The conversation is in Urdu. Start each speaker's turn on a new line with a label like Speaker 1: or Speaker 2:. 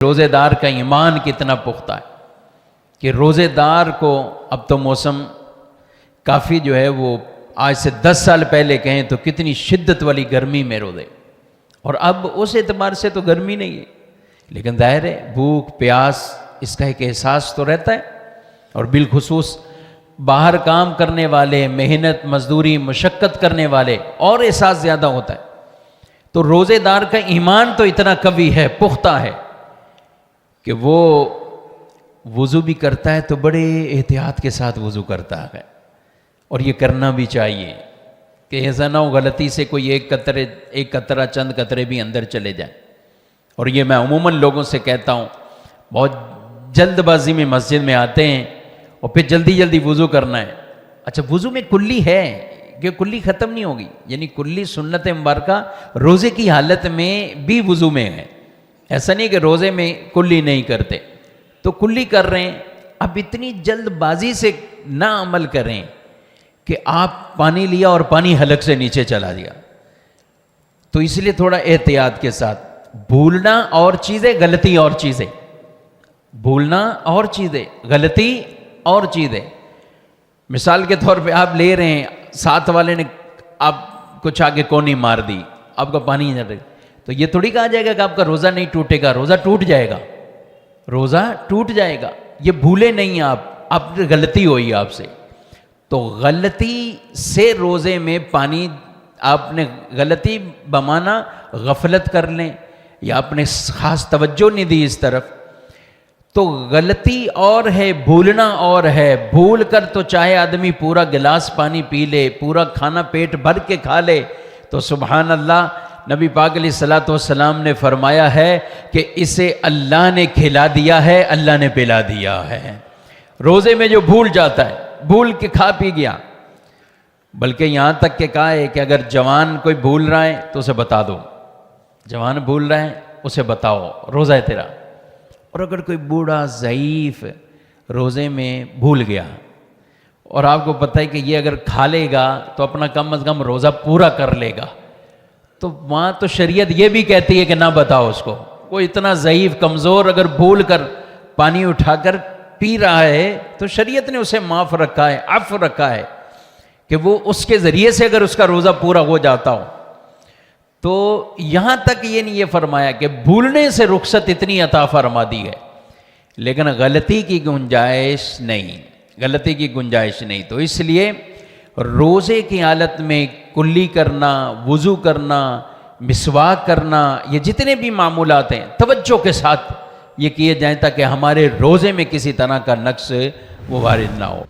Speaker 1: روزے دار کا ایمان کتنا پختہ ہے کہ روزے دار کو اب تو موسم کافی جو ہے وہ آج سے 10 سال پہلے کہیں تو کتنی شدت والی گرمی میں روزے، اور اب اس اعتبار سے تو گرمی نہیں ہے، لیکن ظاہر ہے بھوک پیاس اس کا ایک احساس تو رہتا ہے، اور بالخصوص باہر کام کرنے والے، محنت مزدوری مشقت کرنے والے اور احساس زیادہ ہوتا ہے۔ تو روزے دار کا ایمان تو اتنا قوی ہے، پختہ ہے کہ وہ وضو بھی کرتا ہے تو بڑے احتیاط کے ساتھ وضو کرتا ہے، اور یہ کرنا بھی چاہیے کہ ایسا نہ ہو غلطی سے کوئی ایک قطرہ چند قطرے بھی اندر چلے جائیں۔ اور یہ میں عموماً لوگوں سے کہتا ہوں، بہت جلد بازی میں مسجد میں آتے ہیں اور پھر جلدی جلدی وضو کرنا ہے۔ اچھا، وضو میں کلی ہے کہ کلی ختم نہیں ہوگی، یعنی کلی سنت مبارکہ روزے کی حالت میں بھی وضو میں ہے، ایسا نہیں کہ روزے میں کلی نہیں کرتے، تو کلی کر رہے ہیں۔ اب اتنی جلد بازی سے نہ عمل کریں کہ آپ پانی لیا اور پانی حلق سے نیچے چلا دیا، تو اس لیے تھوڑا احتیاط کے ساتھ، بھولنا اور چیزیں، غلطی اور چیزیں، بھولنا اور چیزیں، غلطی اور چیزیں۔ مثال کے طور پہ آپ لے رہے ہیں، ساتھ والے نے آپ کچھ آگے کونی مار دی، آپ کا پانی نہیں، تو یہ تھوڑی کہا جائے گا کہ آپ کا روزہ نہیں ٹوٹے گا، روزہ ٹوٹ جائے گا، روزہ ٹوٹ جائے گا۔ یہ بھولے نہیں آپ غلطی ہوئی آپ سے، تو غلطی سے روزے میں پانی، آپ نے غلطی بمانا غفلت کر لیں یا آپ نے خاص توجہ نہیں دی اس طرف، تو غلطی اور ہے، بھولنا اور ہے۔ بھول کر تو چاہے آدمی پورا گلاس پانی پی لے، پورا کھانا پیٹ بھر کے کھا لے، تو سبحان اللہ، نبی پاک علیہ الصلوۃ والسلام نے فرمایا ہے کہ اسے اللہ نے کھلا دیا ہے، اللہ نے پلا دیا ہے۔ روزے میں جو بھول جاتا ہے، بھول کے کھا پی گیا، بلکہ یہاں تک کہ کہا ہے کہ اگر جوان کوئی بھول رہا ہے تو اسے بتا دو، جوان بھول رہا ہے اسے بتاؤ، روزہ ہے تیرا۔ اور اگر کوئی بوڑھا ضعیف روزے میں بھول گیا اور آپ کو پتہ ہے کہ یہ اگر کھا لے گا تو اپنا کم از کم روزہ پورا کر لے گا، تو وہاں تو شریعت یہ بھی کہتی ہے کہ نہ بتاؤ اس کو۔ وہ اتنا ضعیف کمزور اگر بھول کر پانی اٹھا کر پی رہا ہے تو شریعت نے اسے معاف رکھا ہے، عفو رکھا ہے کہ وہ اس کے ذریعے سے اگر اس کا روزہ پورا ہو جاتا ہو۔ تو یہاں تک یہ نہیں یہ فرمایا کہ بھولنے سے رخصت اتنی عطا فرما دی ہے، لیکن غلطی کی گنجائش نہیں، غلطی کی گنجائش نہیں۔ تو اس لیے روزے کی حالت میں کلی کرنا، وضو کرنا، مسواک کرنا، یہ جتنے بھی معمولات ہیں توجہ کے ساتھ یہ کیے جائیں تاکہ ہمارے روزے میں کسی طرح کا نقص وہ وارد نہ ہو۔